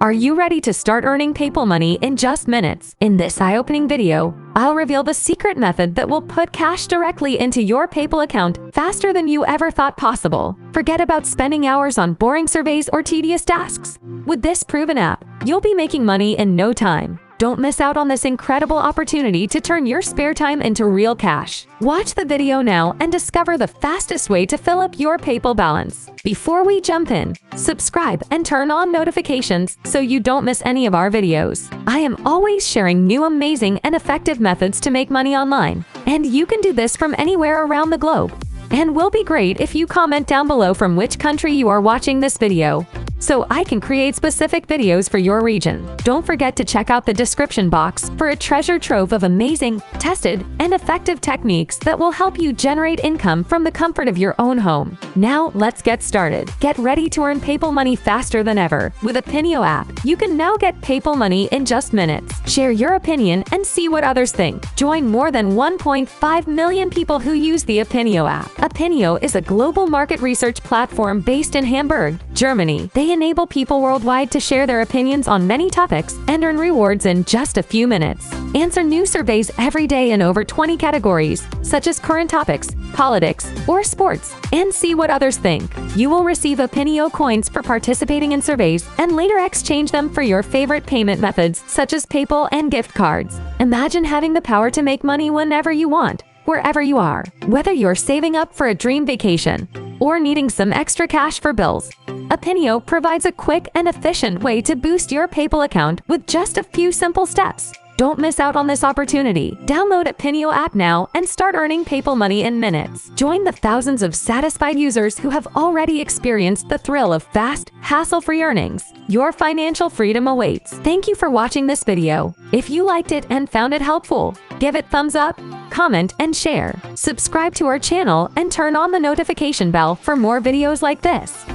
Are you ready to start earning PayPal money in just minutes? In this eye-opening video, I'll reveal the secret method that will put cash directly into your PayPal account faster than you ever thought possible. Forget about spending hours on boring surveys or tedious tasks. With this proven app, you'll be making money in no time. Don't miss out on this incredible opportunity to turn your spare time into real cash. Watch the video now and discover the fastest way to fill up your PayPal balance. Before we jump in, subscribe and turn on notifications so you don't miss any of our videos. I am always sharing new amazing and effective methods to make money online, and you can do this from anywhere around the globe. And will be great if you comment down below from which country you are watching this video, so I can create specific videos for your region. Don't forget to check out the description box for a treasure trove of amazing, tested, and effective techniques that will help you generate income from the comfort of your own home. Now, let's get started. Get ready to earn PayPal money faster than ever. With Apinio app, you can now get PayPal money in just minutes. Share your opinion and see what others think. Join more than 1.5 million people who use the Apinio app. Apinio is a global market research platform based in Hamburg, Germany. They enable people worldwide to share their opinions on many topics and earn rewards in just a few minutes. Answer new surveys every day in over 20 categories, such as current topics, politics, or sports, and see what others think. You will receive Apinio coins for participating in surveys and later exchange them for your favorite payment methods, such as PayPal and gift cards. Imagine having the power to make money whenever you want, wherever you are. Whether you're saving up for a dream vacation or needing some extra cash for bills, Apinio provides a quick and efficient way to boost your PayPal account with just a few simple steps. Don't miss out on this opportunity. Download Apinio app now and start earning PayPal money in minutes. Join the thousands of satisfied users who have already experienced the thrill of fast, hassle-free earnings. Your financial freedom awaits. Thank you for watching this video. If you liked it and found it helpful, give it thumbs up, comment, and share. Subscribe to our channel and turn on the notification bell for more videos like this.